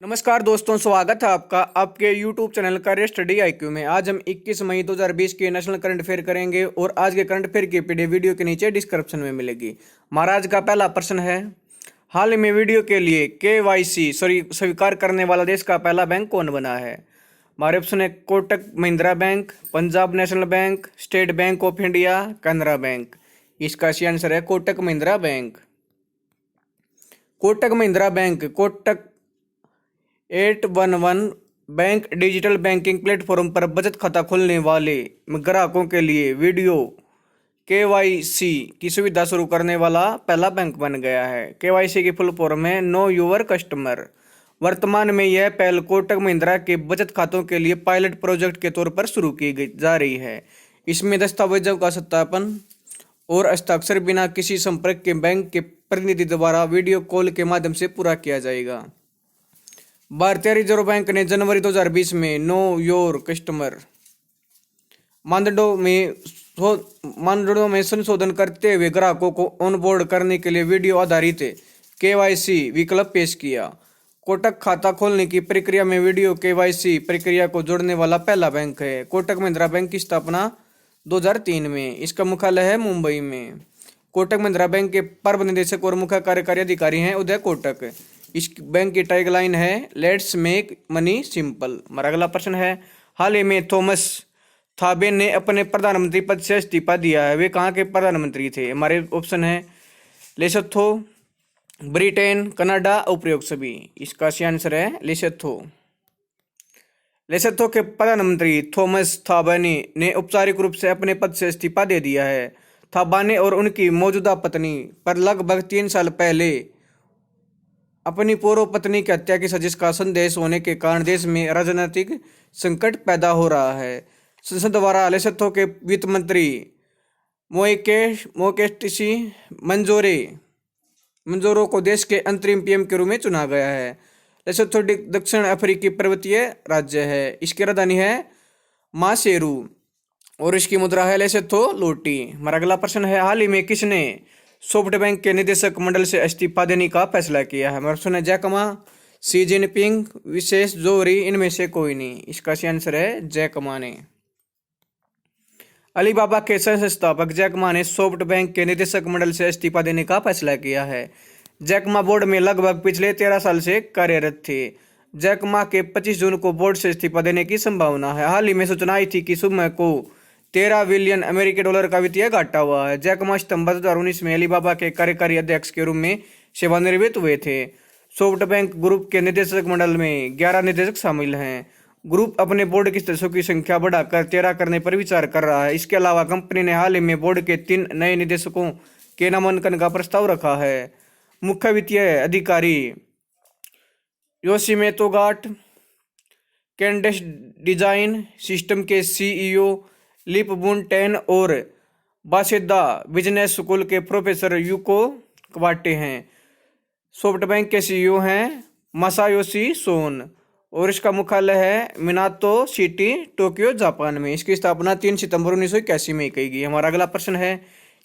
नमस्कार दोस्तों, स्वागत है आपका आपके YouTube channel career study IQ में। आज हम 21 मई 2020 के नेशनल करंट अफेयर करेंगे और आज के करंट अफेयर की पीडीएफ वीडियो के नीचे डिस्क्रिप्शन में मिलेगी। महाराज का पहला प्रश्न है, हाल ही में वीडियो के लिए केवाईसी स्वीकार करने वाला देश का पहला बैंक कौन बना है? हमारे ऑप्शन है Kotak Mahindra bank, Punjab national bank, state bank of India, Canara bank. इसका सही आंसर है Kotak Mahindra bank. Kotak Mahindra bank Kotak 811 bank digital banking platform पर बचत खाता खोलने वाले ग्राहकों के लिए वीडियो केवाईसी की सुविधा शुरू करने वाला पहला बैंक बन गया है। केवाईसी की फुल फॉर्म है नो योर कस्टमर। वर्तमान में यह पहल कोटक महिंद्रा के बचत खातों के लिए पायलट प्रोजेक्ट के तौर पर शुरू की जा रही है। इसमें दस्तावेजों का सत्यापन और हस्ताक्षर बिना किसी संपर्क के बैंक के प्रतिनिधि द्वारा वीडियो कॉल के माध्यम से पूरा किया जाएगा। भारतीय रिजर्व बैंक ने जनवरी 2020 में नो योर कस्टमर मानदंडों में संशोधन करते हुए ग्राहकों को ऑनबोर्ड करने के लिए वीडियो आधारित केवाईसी विकल्प पेश किया। कोटक खाता खोलने की प्रक्रिया में वीडियो केवाईसी प्रक्रिया को जोड़ने वाला पहला बैंक है। कोटक महिंद्रा बैंक की स्थापना 2003 में। इसका मुख्यालय है मुंबई में। कोटक महिंद्रा बैंक के प्रबंध निदेशक और मुख्य कार्यकारी अधिकारी हैं उदय कोटक। इस बैंक की टैगलाइन है लेट्स मेक मनी सिंपल। हमारा अगला प्रश्न है, हाल ही में थॉमस थाबे ने अपने प्रधानमंत्री पद से इस्तीफा दिया है। वे कहाँ के प्रधानमंत्री थे? हमारे ऑप्शन है लेसोथो, ब्रिटेन, कनाडा, उपयोग सभी। इसका सही आंसर है लेसोथो। लेसोथो के प्रधानमंत्री थॉमस थाबाने ने औपचारिक रूप से अपने पद से इस्तीफा दे दिया है। थाबाने और उनकी मौजूदा पत्नी पर लगभग 3 साल पहले अपनी पूर्व पत्नी की हत्या की साजिश का संदेश होने के कारण देश में राजनीतिक संकट पैदा हो रहा है। संसद द्वारा लेसोथो के वित्त मंत्री मोकेस्टिसी मंजोरो को देश के अंतरिम पीएम के रूप में चुना गया है। लेसोथो दक्षिण अफ्रीकी पर्वतीय राज्य है। इसकी राजधानी है मासेरू और इसकी मुद्रा है लेसोथो लोटी। हमारा अगला प्रश्न है, हाल ही में किसने सॉफ्ट बैंक के निदेशक मंडल से इस्तीफा देने का फैसला किया है? हमारा ऑप्शन है जैक मा, शी जिनपिंग, विशेष जोहरी, इनमें से कोई नहीं। इसका सही आंसर है जैक मा ने। अलीबाबा के संस्थापक जैक मा ने सॉफ्ट बैंक के निदेशक मंडल से इस्तीफा देने का फैसला किया है। जैक मा बोर्ड में लगभग पिछले 13 साल से कार्यरत थे। जैक मा के 25 जून को बोर्ड से इस्तीफा देने की संभावना है। हाल ही में सूचना आई थी कि सुबह को 13 बिलियन अमेरिकी डॉलर का वित्तीय घाटा हुआ है। जैक मा सितंबर 2019 में अलीबाबा के कार्यकारी अध्यक्ष के रूप में सेवानिवृत्त हुए थे। सॉफ्ट बैंक ग्रुप के निदेशक मंडल में 11 निदेशक शामिल हैं। ग्रुप अपने बोर्ड के सदस्यों की संख्या बढ़ाकर 13 करने पर विचार कर रहा है। इसके अलावा कंपनी ने हाल ही में बोर्ड के 3 नए निदेशकों के नामांकन का प्रस्ताव रखा है। मुख्य वित्तीय अधिकारी योशिमेतो गाट, कैंडेस डिजाइन सिस्टम के सीईओ लिप बुन टेन और बासेदा बिजनेस स्कूल के प्रोफेसर यूको क्वाटे हैं। सॉफ्ट बैंक के सीईओ हैं मासायोशी सोन और इसका मुख्यालय है मिनातो सिटी, टोक्यो, जापान में। इसकी स्थापना 3 सितंबर 1981 में की गई। हमारा अगला प्रश्न है,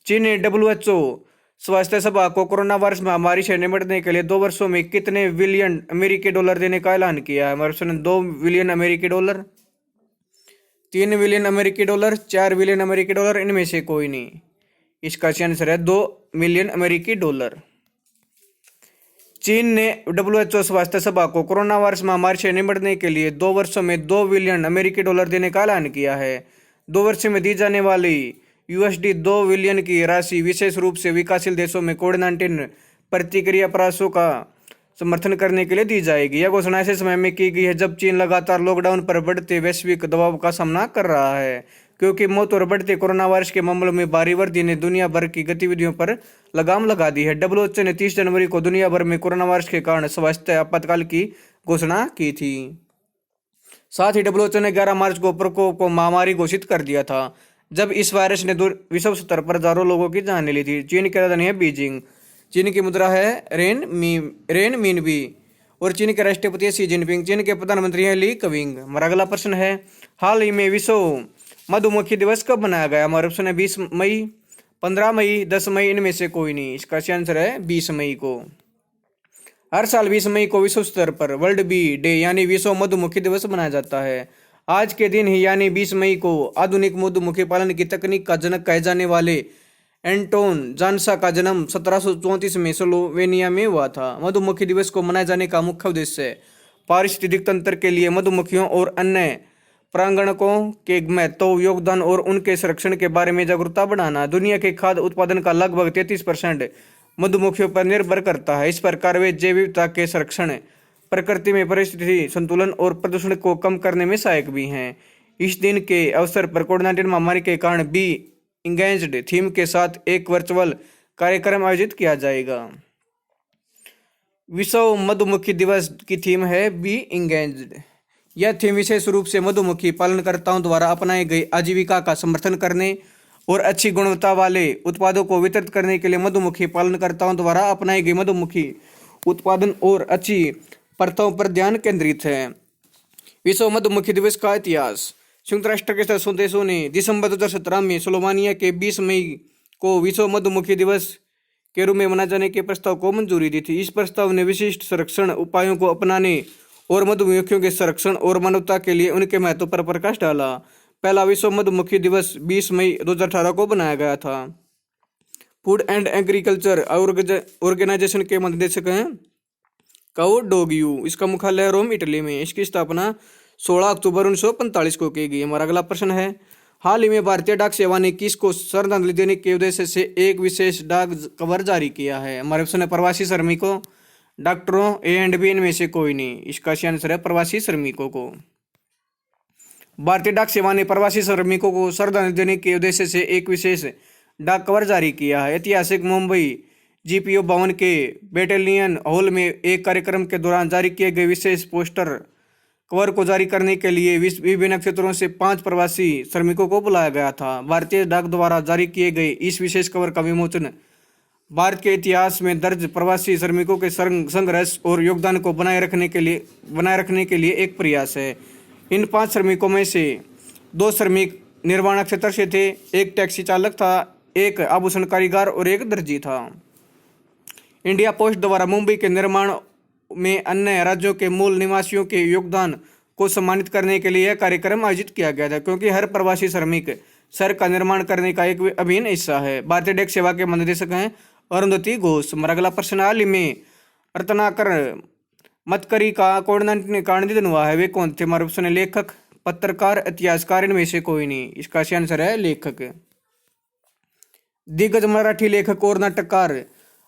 चीन ने WHO स्वास्थ्य सभा को कोरोना वायरस महामारी से निपटने के लिए 2 वर्षों में कितने बिलियन अमेरिकी डॉलर देने का ऐलान किया है? हमारा ऑप्शन 2 बिलियन अमेरिकी डॉलर, 3 बिलियन अमेरिकी डॉलर, 4 बिलियन अमेरिकी डॉलर, इनमें से कोई नहीं। इसका सही आंसर है 2 मिलियन अमेरिकी डॉलर। चीन ने WHO स्वास्थ्य सभा को कोरोना वायरस महामारी से निपटने के लिए 2 वर्षों में 2 बिलियन अमेरिकी डॉलर देने का ऐलान किया है। 2 वर्ष में दी जाने वाली $2 बिलियन की राशि विशेष रूप से विकासशील देशों में कोविड-19 प्रतिक्रिया प्रयासों का समर्थन करने के लिए दी जाएगी। यह घोषणा ऐसे समय में की गई है जब चीन लगातार लॉकडाउन पर बढ़ते वैश्विक दबाव का सामना कर रहा है, क्योंकि मौत और बढ़ते कोरोना वायरस के मामलों में भारी वृद्धि ने दुनिया भर की गतिविधियों पर लगाम लगा दी है। WHO ने 30 जनवरी को दुनिया भर में कोरोना वायरस के कारण स्वास्थ्य आपातकाल की घोषणा की थी। साथ ही WHO ने 11 मार्च को प्रकोप को महामारी घोषित कर दिया था, जब इस वायरस ने विश्व स्तर पर हजारों लोगों की जान ली थी। चीन की राजधानी है बीजिंग। चीन की मुद्रा है रेन मिनबी और चीन के राष्ट्रपति शी जिनपिंग। चीन के प्रधानमंत्री हैं ली कविंग। हमारा अगला प्रश्न है, हाल ही में विश्व मधुमक्खी दिवस कब मनाया गया? हमारा ऑप्शन है 20 मई, 15 मई, 10 मई, इनमें से कोई नहीं। इसका आंसर है 20 मई को। हर साल 20 मई को विश्व स्तर पर वर्ल्ड बी डे यानी विश्व मधुमक्खी दिवस मनाया जाता है। आज के दिन ही यानी 20 मई को आधुनिक मधुमक्खी पालन की तकनीक का जनक कहे जाने वाले एंटोन जानसा का जन्म 1734 में स्लोवेनिया में हुआ था। मधुमक्खी दिवस को मनाए जाने का मुख्य उद्देश्य पारिस्थितिक तंत्र के लिए मधुमक्खियों और अन्य परागणकों के महत्व, योगदान और उनके संरक्षण के बारे में जागरूकता बढ़ाना। दुनिया के खाद्य उत्पादन का लगभग 33% मधुमक्खियों पर निर्भर करता है। इस प्रकार वे जैव विविधता के संरक्षण, प्रकृति में परिस्थिति संतुलन और प्रदूषण को कम करने में सहायक भी हैं। इस दिन के अवसर पर कोविड-19 महामारी के कारण बी इंगेज्ड थीम के साथ एक वर्चुअल कार्यक्रम आयोजित किया जाएगा। विश्व मधुमक्खी दिवस की थीम है बी इंगेज्ड। यह थीम विशेष रूप से मधुमक्खी पालनकर्ताओं द्वारा अपनाई गई आजीविका का समर्थन करने और अच्छी गुणवत्ता वाले उत्पादों को वितरित करने के लिए मधुमक्खी पालनकर्ताओं द्वारा अपनाई गई मधुमक्खी उत्पादन और अच्छी प्रथाओं पर ध्यान केंद्रित है। विश्व मधुमक्खी दिवस का इतिहास। संयुक्त राष्ट्र के सदस्य देशों ने दिसंबर 2017 में स्लोवेनिया के 20 मई को विश्व मधुमक्खी दिवस के रूप में मनाए जाने के प्रस्ताव को मंजूरी दी थी। इस प्रस्ताव ने विशिष्ट संरक्षण उपायों को अपनाने और मधुमक्खियों के संरक्षण और मानवता के लिए उनके महत्व पर प्रकाश डाला। पहला विश्व मधुमक्खी दिवस 20 मई 2018 को बनाया गया था। फूड एंड एग्रीकल्चर ऑर्गेनाइजेशन के महानिदेशक हैं काओ डोग्यू। इसका मुख्यालय रोम, इटली में। इसकी स्थापना 16 अक्टूबर 1945 को की गई। हमारा अगला प्रश्न है, हाल ही में भारतीय डाक सेवा ने किसको श्रद्धांजलि देने के उद्देश्य से एक विशेष डाक कवर जारी किया है? हमारे ऑप्शन है प्रवासी श्रमिकों, डॉक्टरों, ए एंड बी, इनमें से कोई नहीं। इसका सही आंसर है प्रवासी श्रमिकों को। भारतीय डाक सेवा ने प्रवासी श्रमिकों को श्रद्धांजलि देने के उद्देश्य से एक विशेष डाक कवर जारी किया है। ऐतिहासिक मुंबई जीपीओ भवन के बैटेलियन हॉल में एक कार्यक्रम के दौरान जारी किए गए विशेष पोस्टर कवर को जारी करने के लिए विभिन्न क्षेत्रों से 5 प्रवासी श्रमिकों को बुलाया गया था। भारतीय डाक द्वारा जारी किए गए इस विशेष कवर का विमोचन भारत के इतिहास में दर्ज प्रवासी श्रमिकों के संघर्ष और योगदान को बनाए रखने के लिए एक प्रयास है। इन 5 श्रमिकों में से 2 श्रमिक निर्माण क्षेत्र से थे, एक टैक्सी चालक था, एक आभूषण कारीगर और एक दर्जी था। इंडिया पोस्ट द्वारा मुंबई के निर्माण में अन्य राज्यों के मूल निवासियों के योगदान को सम्मानित करने के लिए यह कार्यक्रम आयोजित किया गया था, क्योंकि हर प्रवासी श्रमिक शहर का निर्माण करने का एक अभिन्न हिस्सा है। भारतीय डाक सेवा के महानिदेशक हैं अरुंधति घोष। हमारा अगला प्रश्न, हाल ही में रत्नाकर मतकरी का कोविड-19 के कारण निधन हुआ है, वे कौन थे? हमारे ऑप्शन है लेखक, पत्रकार, इतिहासकार, इनमें से कोई नहीं। इसका सही आंसर है लेखक। दिग्गज मराठी लेखक और नाटककार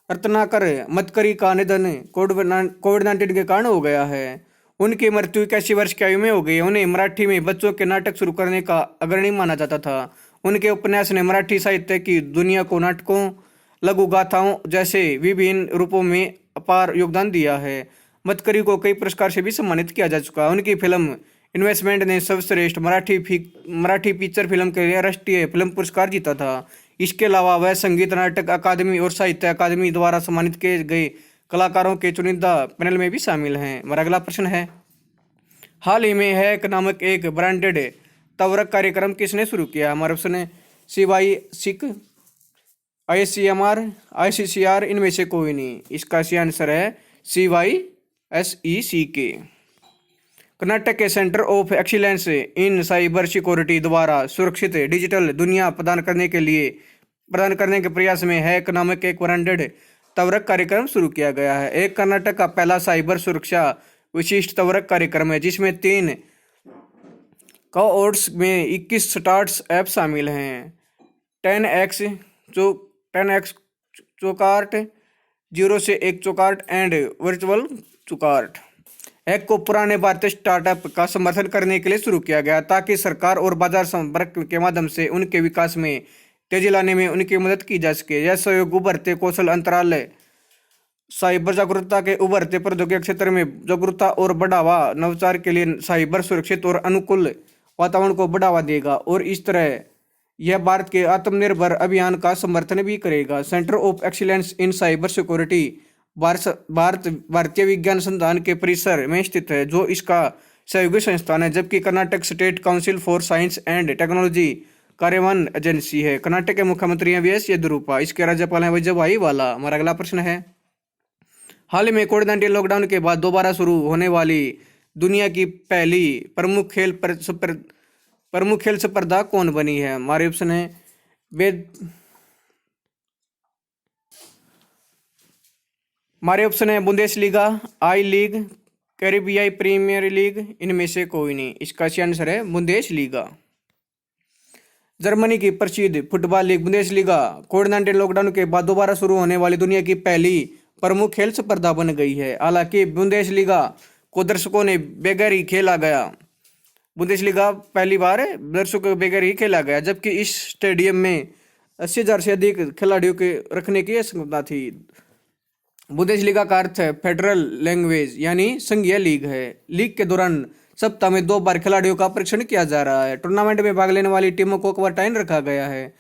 रत्नाकर मतकरी का निधन कोविड-19 के कारण हो गया है। उनकी मृत्यु 81 वर्ष की आयु में हो गई। उन्हें मराठी में बच्चों के नाटक शुरू करने का अग्रणी माना जाता था। उनके उपन्यास ने मराठी साहित्य की दुनिया को नाटकों, लघु गाथाओं जैसे विभिन्न रूपों में अपार योगदान दिया है। मतकरी को कई पुरस्कार से भी सम्मानित किया जा चुका है। उनकी फिल्म इन्वेस्टमेंट ने सर्वश्रेष्ठ मराठी फीचर फिल्म के लिए राष्ट्रीय फिल्म पुरस्कार जीता था। इसके अलावा वह संगीत नाटक अकादमी और साहित्य अकादमी द्वारा सम्मानित किए गए कलाकारों के चुनिंदा पैनल में भी शामिल हैं। हमारा अगला प्रश्न है, हाल ही में हैक नामक एक ब्रांडेड तवरक कार्यक्रम किसने शुरू किया? हमारे ऑप्शन है CY सिक, ICMR, ICCR, इनमें से कोई नहीं। इसका सही आंसर है CYSECK। कर्नाटक के centre of excellence in cyber security द्वारा सुरक्षित डिजिटल दुनिया प्रदान करने के प्रयास में हैक नामक एक ब्रांडेड तवरक कार्यक्रम शुरू किया गया है। एक कर्नाटक का पहला साइबर सुरक्षा विशिष्ट तवरक कार्यक्रम है, जिसमें 3 कोऑर्ट्स में 21 स्टार्टअप शामिल हैं। 10x चौकार्ट, 0 से 1 चौकार्ट एंड वर्चुअल चौकार्ट। हैक को पुराने भारतीय स्टार्टअप का समर्थन करने के लिए शुरू किया गया, ताकि सरकार और बाजार संपर्क के माध्यम से उनके विकास में तेजी लाने में उनकी मदद की जा सके। यह सहयोग उभरते कौशल अंतराल, साइबर जागरूकता के उभरते प्रौद्योगिकी क्षेत्र में जागरूकता और बढ़ावा, नवाचार के लिए साइबर सुरक्षित और अनुकूल वातावरण को बढ़ावा देगा और इस तरह यह भारत के आत्मनिर्भर अभियान का समर्थन भी करेगा। Centre of excellence in cyber security भारतीय विज्ञान संस्थान के परिसर में स्थित है, जो इसका सहयोगी संस्थान है, जबकि Karnataka state council for science and technology कार्यान्वयन एजेंसी है। कर्नाटक के मुख्यमंत्री हैं VS येदियुरप्पा। इसके राज्यपाल हैं वजुभाई वाला। हमारा अगला प्रश्न है, हाल ही में कोविड-19 लॉकडाउन के बाद दोबारा शुरू होने वाली दुनिया की पहली प्रमुख खेल स्पर्धा कौन बनी है? हमारे ऑप्शन है बेद हमारे ऑप्शन है बुंदेसलीगा, आई लीग, कैरिबियाई प्रीमियर लीग, इनमें से कोई नहीं। इसका सही आंसर है बुंदेसलीगा। जर्मनी की प्रसिद्ध फुटबॉल लीग बुंदेसलीगा कोविड-19 लॉकडाउन के बाद दोबारा शुरू होने वाली दुनिया की पहली प्रमुख खेल स्पर्धा बन गई है। हालांकि बुंदेसलीगा को दर्शकों ने बगैर ही खेला गया। बुंदेसलीगा पहली बार दर्शकों के बगैर ही खेला गया, जबकि इस स्टेडियम में 80,000 से अधिक खिलाड़ियों के रखने की क्षमता थी। बुंदेसलीगा का अर्थ है फेडरल लैंग्वेज यानी संघीय लीग है। लीग के दौरान सप्ताह में 2 बार खिलाड़ियों का परीक्षण किया जा रहा है। टूर्नामेंट में भाग लेने वाली टीमों को क्वारंटाइन रखा गया है।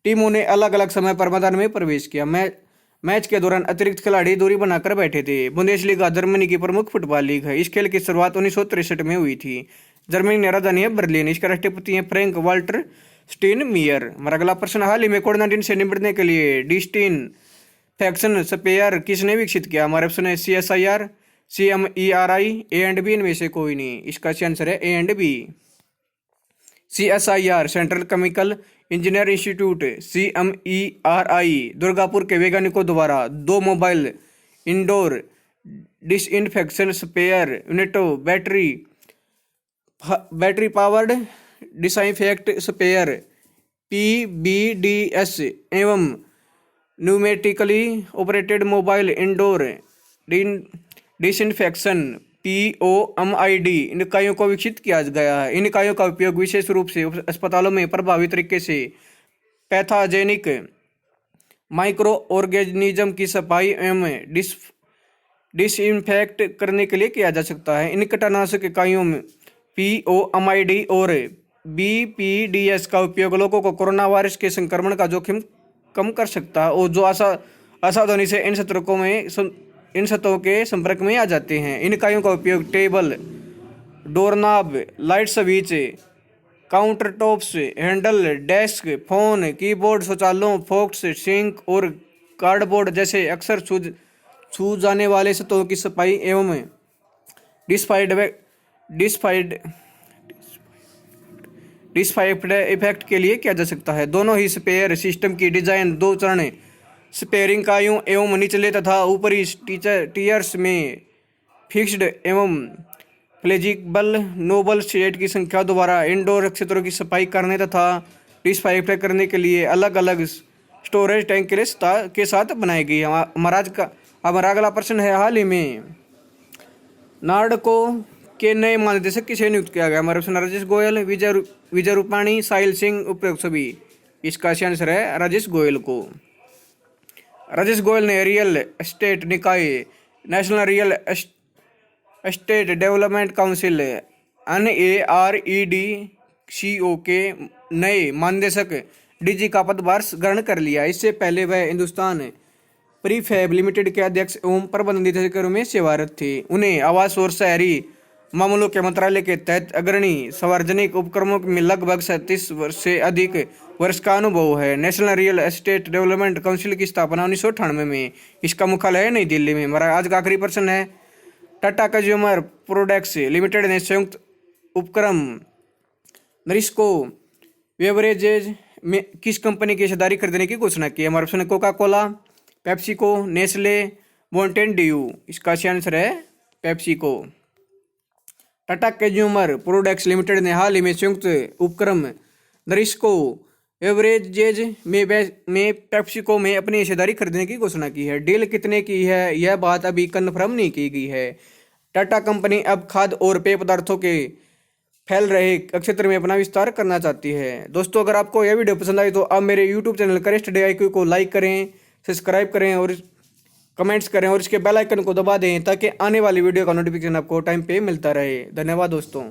टीमों ने अलग अलग समय पर मैदान में प्रवेश किया। मैच के दौरान अतिरिक्त खिलाड़ी दूरी बनाकर बैठे थे। बुंदेसलीगा जर्मनी की प्रमुख फुटबॉल लीग है। इस खेल की शुरुआत 1963 में हुई थी। जर्मनी की राजधानी है बर्लिन। इसके राष्ट्रपति हैं फ्रैंक वाल्टर स्टाइनमायर। हमारा अगला प्रश्न, हाल ही में कोविड-19 से निपटने के लिए डिसइंफेक्शन स्प्रेयर किसने विकसित किया? हमारे ऑप्शन है CSIR, CMERI, A and B, इनमें से कोई नहीं। इसका सही आंसर है A and B। CSIR central chemical engineer institute, CMERI Durgapur के वैज्ञानिकों द्वारा 2 mobile indoor disinfection sprayer unit, battery powered disinfect sprayer PBDS एवं pneumatically operated mobile indoor disinfection POMID इन इकाइयों को विकसित किया गया है। इन इकाइयों का उपयोग विशेष रूप से अस्पतालों में प्रभावी तरीके से पैथोजेनिक माइक्रो ऑर्गेनिज्म की सफाई एवं डिसइंफेक्ट करने के लिए किया जा सकता है। इन कीटनाशक इकाइयों में POMID और BPDS का उपयोग लोगों को कोरोना वायरस के संक्रमण का जोखिम कम कर सकता है और जो असावधानी से इन सतहों के संपर्क में आ जाते हैं। इन इकाइयों का उपयोग table, doorknob, light switch, counter tops, handle, desk, phone, keyboard, शौचालयों, फोक्स, सिंक और कार्डबोर्ड जैसे अक्सर छू जाने वाले सतहों की सफाई एवं डिसइंफेक्ट इफेक्ट के लिए किया जा सकता है। दोनों ही स्प्रेयर सिस्टम की डिजाइन 2 चरण स्प्रेयरिंग इकाइयों एवं निचले तथा ऊपरी टीयर्स में फिक्स्ड एवं फ्लेक्सिबल नोबल स्टेट की संख्या द्वारा इंडोर क्षेत्रों की सफाई करने तथा डिसइंफेक्ट करने के लिए अलग अलग स्टोरेज टैंक के साथ बनाई गई। हमारा अगला प्रश्न है, हाल ही में नार्डको के नए महानिदेशक किसे नियुक्त किया गया? हमारे ऑप्शन राजेश गोयल, विजय रूपाणी, साहिल सिंह, उपयुक्त सभी। इसका सही आंसर है राजेश गोयल को। राजेश गोयल ने रियल एस्टेट निकाय, national real estate development council NAREDCO के नए महानिदेशक DG का पदभार ग्रहण कर लिया। इससे पहले वह हिंदुस्तान प्रीफैब लिमिटेड के अध्यक्ष एवं प्रबंध निदेशक के रूप में सेवारत थे। उन्हें आवास और शहरी मामलों के मंत्रालय के तहत अग्रणी सार्वजनिक उपक्रमों में लगभग 37 वर्ष से अधिक वर्ष का अनुभव है। National real estate development council की स्थापना 1998 में। इसका मुख्यालय है नई दिल्ली में। हमारा आज का आखिरी प्रश्न है, टाटा कंज्यूमर प्रोडक्ट्स लिमिटेड ने संयुक्त उपक्रम नरिस्को बेवरेजेज में किस कंपनी की हिस्सेदारी खरीदने की घोषणा की? हमारा ऑप्शन है Coca Cola, PepsiCo, Nestle, Mountain Dew. इसका सही आंसर है PepsiCo. Tata consumer products limited ने हाल ही में संयुक्त उपक्रम नरिस्को बेवरेजेज में पेप्सिको में अपनी हिस्सेदारी खरीदने की घोषणा की है। डील कितने की है यह बात अभी कन्फर्म नहीं की गई है। टाटा कंपनी अब खाद्य और पेय पदार्थों के फैल रहे क्षेत्र में अपना विस्तार करना चाहती है। दोस्तों, अगर आपको यह वीडियो पसंद आई तो आप मेरे YouTube चैनल करेस्ट डे IQ को लाइक करें, सब्सक्राइब करें और कमेंट्स करें और इसके बेल आइकन को दबा दें ताकि आने वाली वीडियो का नोटिफिकेशन आपको टाइम पे मिलता रहे। धन्यवाद दोस्तों।